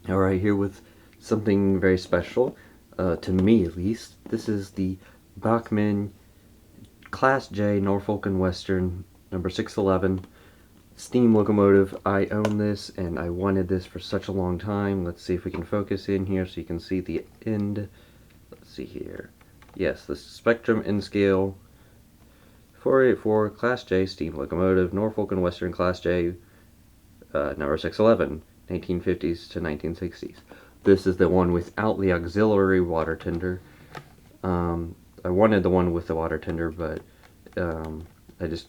Alright, here with something very special, to me at least. This is the Bachmann Class J Norfolk and Western number 611 steam locomotive. I own this and I wanted this for such a long time. Let's see if we can focus in here so you can see the end. Let's see here. Yes, the Spectrum N scale 484 Class J steam locomotive, Norfolk and Western Class J, number 611, 1950s to 1960s. This is the one without the auxiliary water tender. I wanted the one with the water tender, but I just,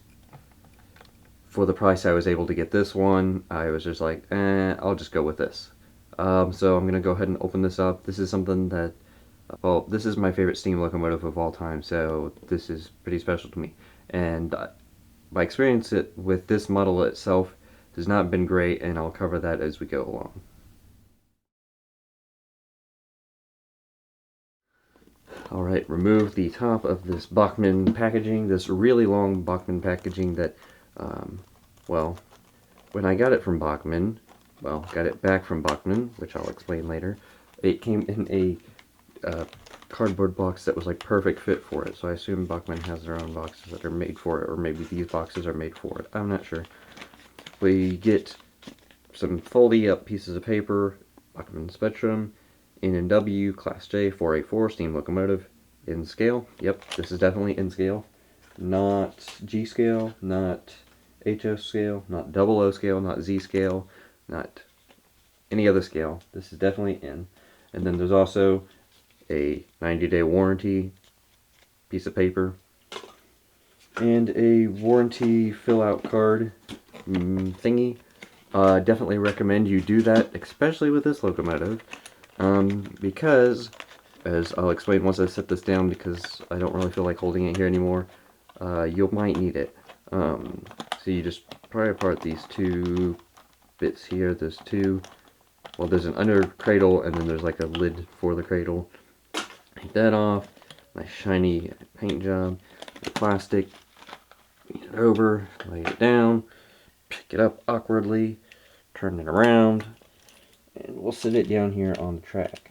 for the price I was able to get this one, I was just like, I'll just go with this. So I'm going to go ahead and open this up. This is something that, well, this is my favorite steam locomotive of all time, so this is pretty special to me. And my experience with this model itself has not been great, and I'll cover that as we go along. Alright, remove the top of this Bachmann packaging, this really long Bachmann packaging that, well, when I got it from Bachmann, well, got it back from Bachmann, which I'll explain later, it came in a cardboard box that was like perfect fit for it, so I assume Bachmann has their own boxes that are made for it, or maybe these boxes are made for it, I'm not sure. We get some foldy up pieces of paper, Bachmann Spectrum, N&W Class J 484 steam locomotive, in scale. Yep, this is definitely in scale. Not G scale, not HO scale, not double O scale, not Z scale, not any other scale. This is definitely in. And then there's also a 90-day warranty piece of paper and a warranty fill-out card thingy. Definitely recommend you do that, especially with this locomotive, because, as I'll explain once I set this down, because I don't really feel like holding it here anymore, you might need it. So you just pry apart these two bits here. There's two, well, there's an under cradle, and then there's like a lid for the cradle. Take that off. Nice shiny paint job. The plastic. Beat it over, lay it down, pick it up awkwardly, turn it around, and we'll sit it down here on the track.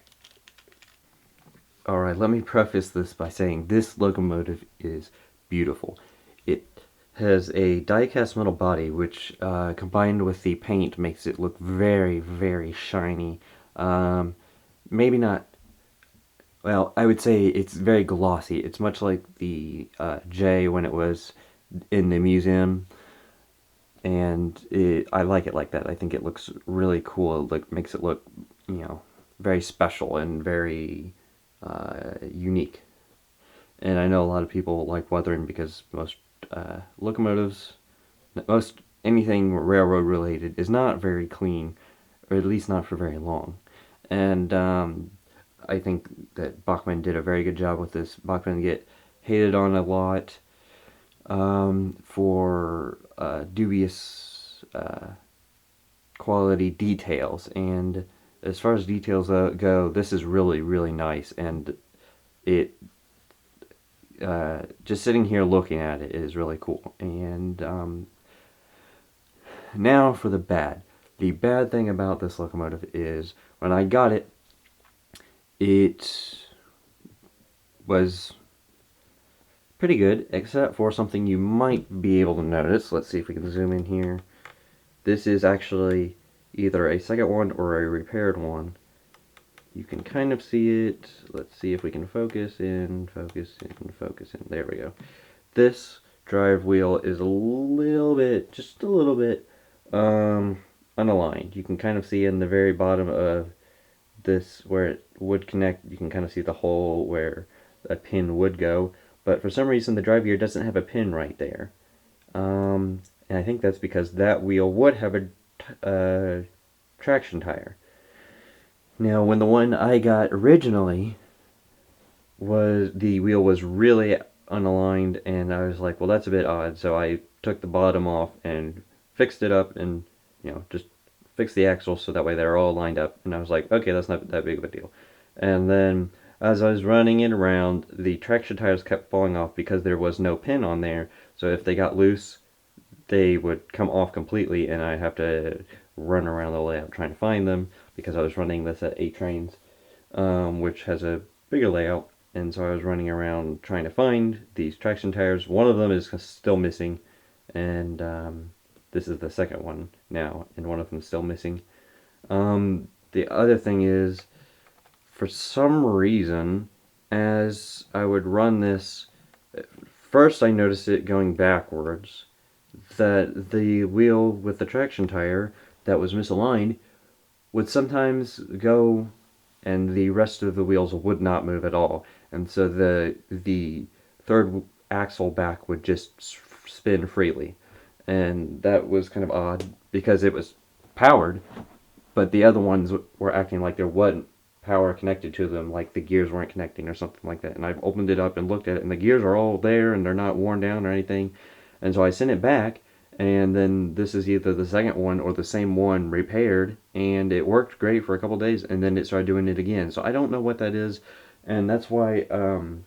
Alright, let me preface this by saying this locomotive is beautiful. It has a die-cast metal body, which combined with the paint makes it look very, very shiny. Maybe not, well, I would say it's very glossy. It's much like the J when it was in the museum, and I like it like that. I think it looks really cool. It makes it look, very special and very unique. And I know a lot of people like weathering because most locomotives, most anything railroad related is not very clean, or at least not for very long. And I think that Bachmann did a very good job with this. Bachmann get hated on a lot for dubious quality details, and as far as details go, this is really, really nice, and it just sitting here looking at it is really cool. And now for the bad. The bad thing about this locomotive is when I got it, it was pretty good, except for something you might be able to notice. Let's see if we can zoom in here. This is actually either a second one or a repaired one. You can kind of see it. Let's see if we can focus in, focus in, focus in. There we go. This drive wheel is a little bit, just a little bit, unaligned. You can kind of see in the very bottom of this where it would connect, you can kind of see the hole where a pin would go. But for some reason the drive gear doesn't have a pin right there. And I think that's because that wheel would have a traction tire. Now, when the one I got originally, the wheel was really unaligned, and I was like, well, that's a bit odd. So I took the bottom off and fixed it up, and just fixed the axles so that way they're all lined up. And I was like, okay, that's not that big of a deal. And then as I was running it around, the traction tires kept falling off because there was no pin on there. So if they got loose, they would come off completely, and I'd have to run around the layout trying to find them because I was running this at 8 trains, which has a bigger layout. And so I was running around trying to find these traction tires. One of them is still missing, and this is the second one now, and one of them is still missing. The other thing is, for some reason, as I would run this, first I noticed it going backwards, that the wheel with the traction tire that was misaligned would sometimes go and the rest of the wheels would not move at all. And so the third axle back would just spin freely. And that was kind of odd because it was powered, but the other ones were acting like there wasn't power connected to them, like the gears weren't connecting or something like that. And I've opened it up and looked at it, and the gears are all there and they're not worn down or anything. And so I sent it back, and then this is either the second one or the same one repaired, and it worked great for a couple days, and then it started doing it again. So I don't know what that is, and that's why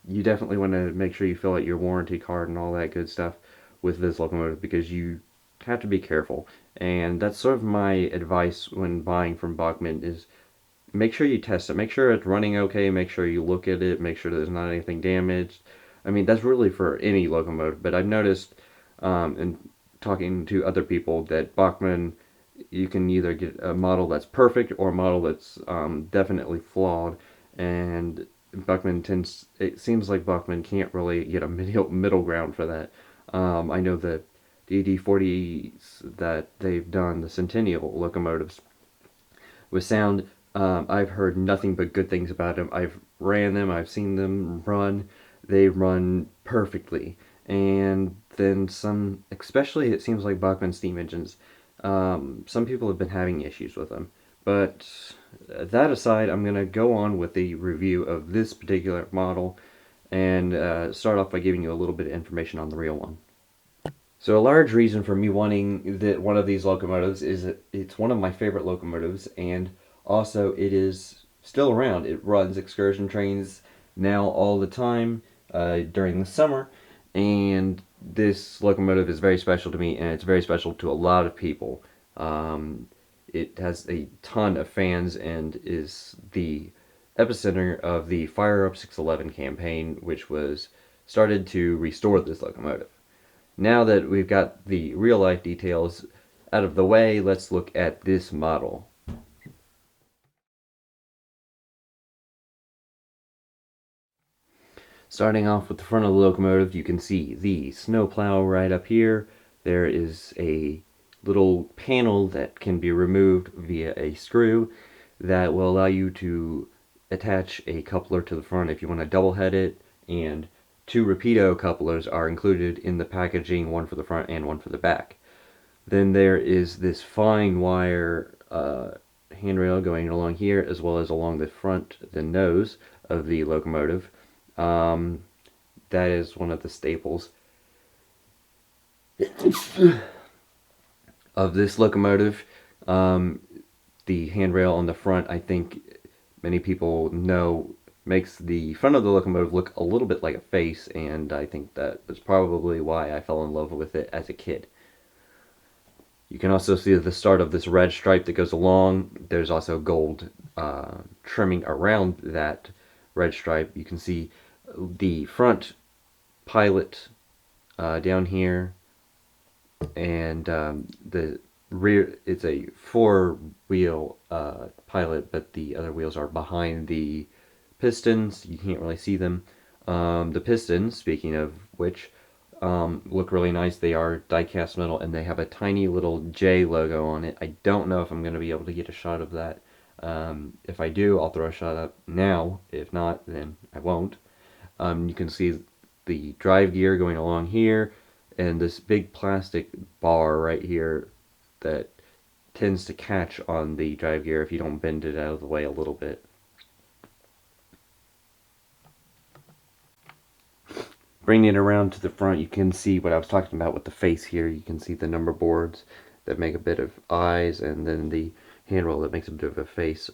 you definitely want to make sure you fill out your warranty card and all that good stuff with this locomotive, because you have to be careful. And that's sort of my advice when buying from Bachmann is make sure you test it. Make sure it's running okay. Make sure you look at it. Make sure there's not anything damaged. I mean, that's really for any locomotive, but I've noticed in talking to other people that Bachmann, you can either get a model that's perfect or a model that's definitely flawed, and it seems like Bachmann can't really get a middle ground for that. I know the DD40s that they've done, the Centennial locomotives, with sound, I've heard nothing but good things about them. I've ran them, I've seen them run. They run perfectly. And then some, especially it seems like Bachmann steam engines, some people have been having issues with them. But that aside, I'm going to go on with the review of this particular model and start off by giving you a little bit of information on the real one. So a large reason for me wanting one of these locomotives is that it's one of my favorite locomotives, and also it is still around. It runs excursion trains now all the time during the summer, and this locomotive is very special to me, and it's very special to a lot of people. It has a ton of fans and is the epicenter of the Fire Up 611 campaign, which was started to restore this locomotive. Now that we've got the real life details out of the way, let's look at this model. Starting off with the front of the locomotive, you can see the snowplow right up here. There is a little panel that can be removed via a screw that will allow you to attach a coupler to the front if you want to double head it, and 2 Rapido couplers are included in the packaging, one for the front and one for the back. Then there is this fine wire handrail going along here, as well as along the front, the nose of the locomotive. That is one of the staples of this locomotive. The handrail on the front, I think many people know, makes the front of the locomotive look a little bit like a face, and I think that was probably why I fell in love with it as a kid. You can also see the start of this red stripe that goes along. There's also gold trimming around that red stripe. You can see the front pilot down here, and the rear, it's a 4-wheel pilot, but the other wheels are behind the pistons. You can't really see them. The pistons, speaking of which, look really nice. They are die-cast metal, and they have a tiny little J logo on it. I don't know if I'm going to be able to get a shot of that. If I do, I'll throw a shot up now. If not, then I won't. You can see the drive gear going along here, and this big plastic bar right here that tends to catch on the drive gear if you don't bend it out of the way a little bit. Bringing it around to the front, you can see what I was talking about with the face here. You can see the number boards that make a bit of eyes, and then the handrail that makes a bit of a face.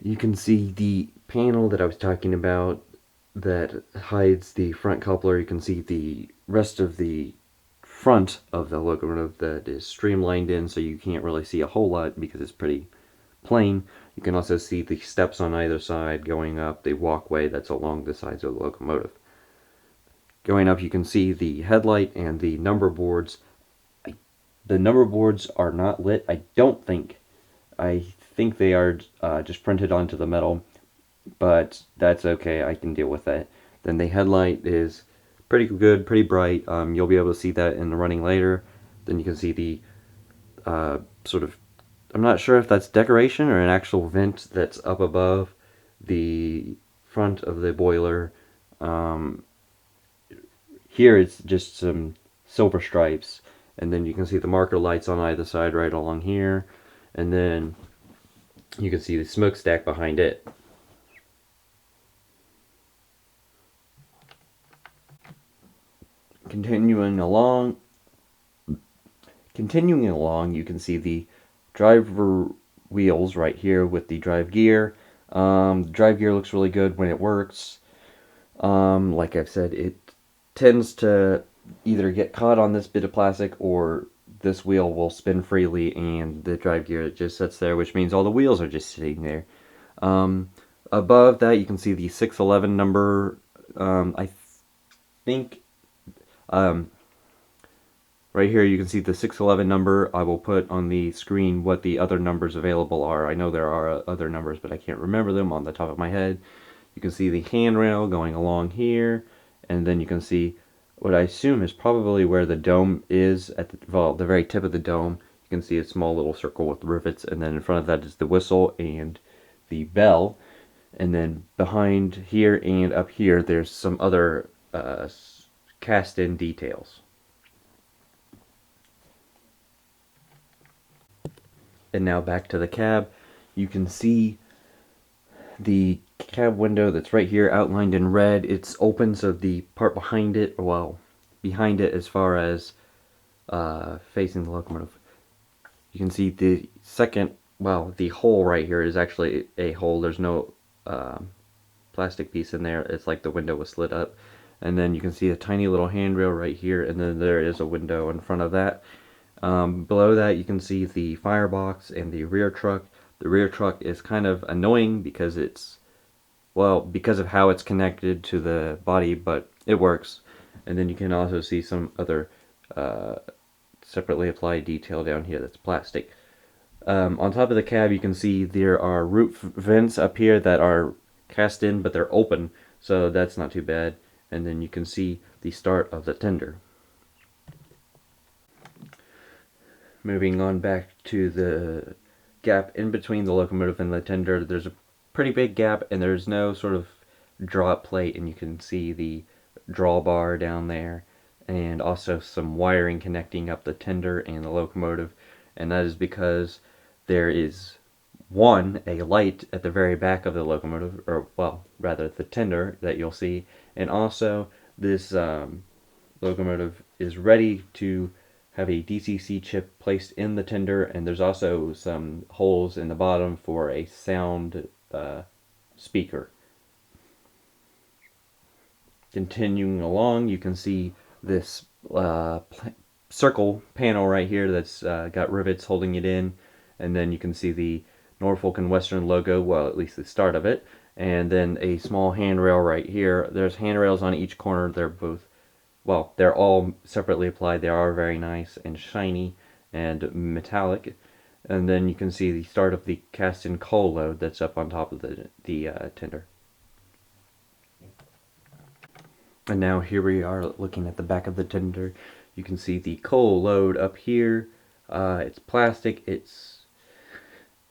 You can see the panel that I was talking about that hides the front coupler. You can see the rest of the front of the locomotive that is streamlined in, so you can't really see a whole lot because it's pretty plain. You can also see the steps on either side going up the walkway that's along the sides of the locomotive. Going up, you can see the headlight and the number boards. The number boards are not lit, I don't think. I think they are just printed onto the metal, but that's okay, I can deal with that. Then the headlight is pretty good, pretty bright. You'll be able to see that in the running later. Then you can see the sort of, I'm not sure if that's decoration or an actual vent that's up above the front of the boiler. Here it's just some silver stripes, and then you can see the marker lights on either side right along here, and then you can see the smokestack behind it. Continuing along, you can see the driver wheels right here with the drive gear. The drive gear looks really good when it works. Like I've said, it tends to either get caught on this bit of plastic or this wheel will spin freely and the drive gear just sits there, which means all the wheels are just sitting there. Above that, you can see the 611 number. I think right here you can see the 611 number. I will put on the screen what the other numbers available are. I know there are other numbers, but I can't remember them on the top of my head. You can see the handrail going along here, and then you can see what I assume is probably where the dome is at the very tip of the dome. You can see a small little circle with rivets, and then in front of that is the whistle and the bell. And then behind here and up here, there's some other cast-in details. And now back to the cab. You can see the cab window that's right here outlined in red. It's open, so the part behind it, well, behind it as far as facing the locomotive, you can see the second, well, the hole right here is actually a hole. There's no plastic piece in there. It's like the window was slit up. And then you can see a tiny little handrail right here, and then there is a window in front of that. Below that, you can see the firebox and the rear truck. The rear truck is kind of annoying because it's, well, because of how it's connected to the body, but it works. And then you can also see some other separately applied detail down here that's plastic. On top of the cab, you can see there are roof vents up here that are cast in, but they're open, so that's not too bad. And then you can see the start of the tender. Moving on back to the gap in between the locomotive and the tender, there's a pretty big gap, and there's no sort of drop plate, and you can see the drawbar down there, and also some wiring connecting up the tender and the locomotive, and that is because there is a light at the very back of the locomotive, or well, rather the tender that you'll see, and also this locomotive is ready to have a DCC chip placed in the tender, and there's also some holes in the bottom for a sound speaker. Continuing along, you can see this circle panel right here that's got rivets holding it in, and then you can see the Norfolk and Western logo, well, at least the start of it, and then a small handrail right here. There's handrails on each corner. They're both, well, they're all separately applied. They are very nice and shiny and metallic. And then you can see the start of the cast-in coal load that's up on top of the tender. And now here we are looking at the back of the tender. You can see the coal load up here. It's plastic. It's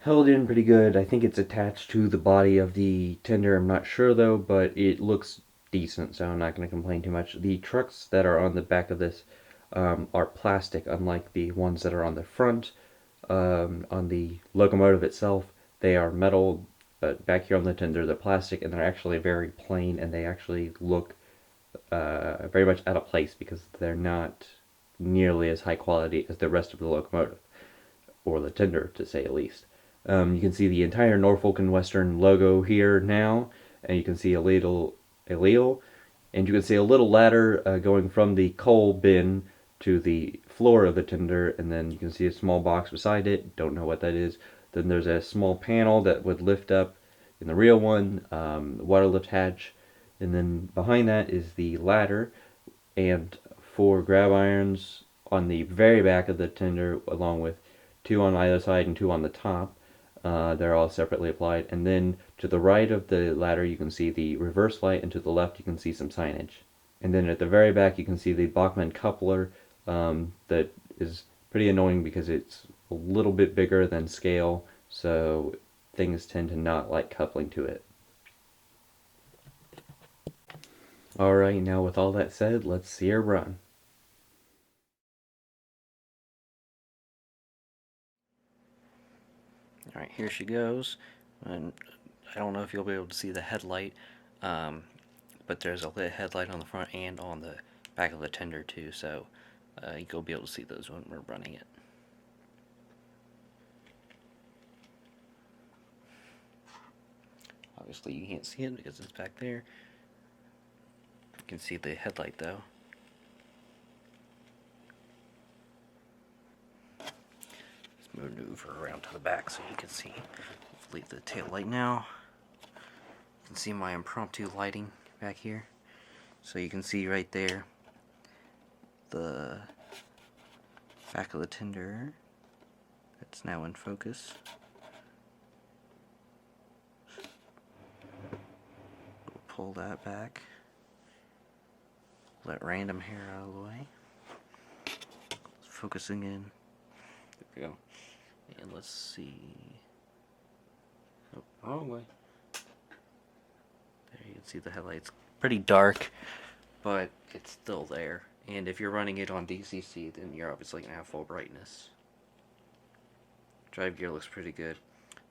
held in pretty good. I think it's attached to the body of the tender. I'm not sure though, but it looks decent, so I'm not going to complain too much. The trucks that are on the back of this are plastic, unlike the ones that are on the front. On the locomotive itself, they are metal, but back here on the tender, they're plastic, and they're actually very plain, and they actually look very much out of place because they're not nearly as high quality as the rest of the locomotive, or the tender, to say at least. You can see the entire Norfolk and Western logo here now, and you can see a little, and you can see a little ladder going from the coal bin to the floor of the tender, and then you can see a small box beside it. Don't know what that is. Then there's a small panel that would lift up in the real one, the water lift hatch, and then behind that is the ladder and 4 grab irons on the very back of the tender, along with 2 on either side and 2 on the top. They're all separately applied. And then to the right of the ladder, you can see the reverse light, and to the left, you can see some signage. And then at the very back, you can see the Bachmann coupler that is pretty annoying because it's a little bit bigger than scale, so things tend to not like coupling to it. Alright, now with all that said, let's see her run. Alright, here she goes. And I don't know if you'll be able to see the headlight, but there's a lit headlight on the front and on the back of the tender too, so you'll be able to see those when we're running it. Obviously you can't see it because it's back there. You can see the headlight though. Let's maneuver around to the back so you can see. Let's leave the tail light now. You can see my impromptu lighting back here. So you can see right there the back of the tender. It's now in focus. We'll pull that back. Let random hair out of the way. Focusing in. There we go. And let's see. Oh, wrong way. There you can see the headlights. Pretty dark, but it's still there. And if you're running it on DCC, then you're obviously going to have full brightness. Drive gear looks pretty good.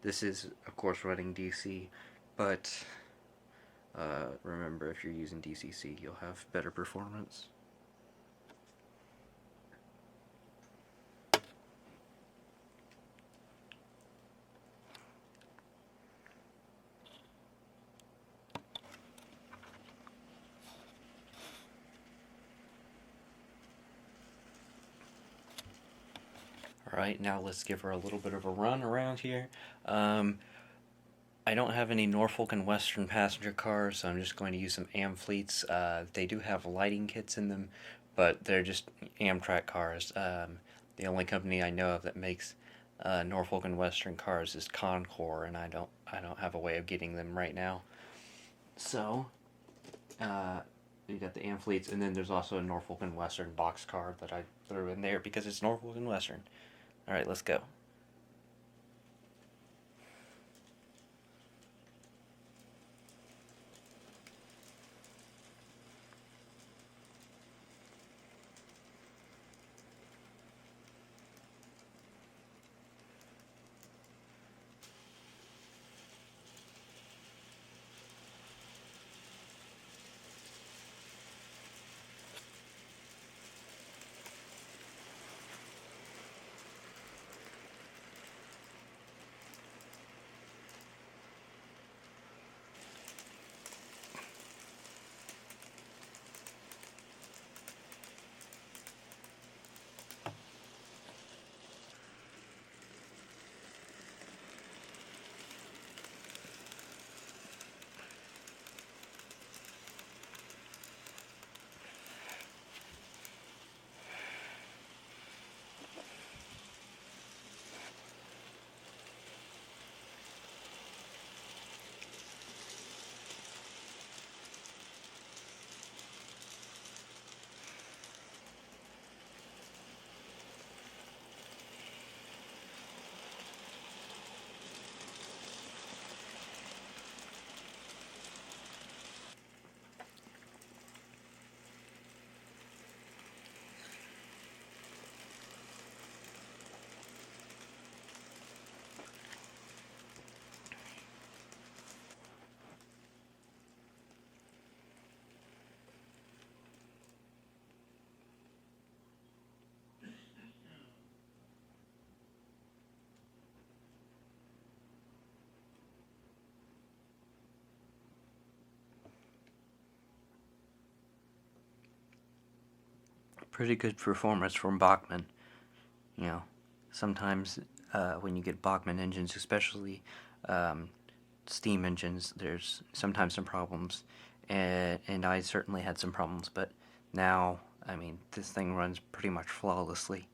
This is, of course, running DC, but remember, if you're using DCC, you'll have better performance. Alright, now let's give her a little bit of a run around here. I don't have any Norfolk and Western passenger cars, so I'm just going to use some Amfleets. They do have lighting kits in them, but they're just Amtrak cars. The only company I know of that makes Norfolk and Western cars is Concor, and I don't have a way of getting them right now. So you got the Amfleets, and then there's also a Norfolk and Western boxcar that I threw in there because it's Norfolk and Western. All right, let's go. pretty good performance from Bachmann. You know, sometimes when you get Bachmann engines, especially um, steam engines, there's sometimes some problems, and I certainly had some problems, but now, I mean, this thing runs pretty much flawlessly.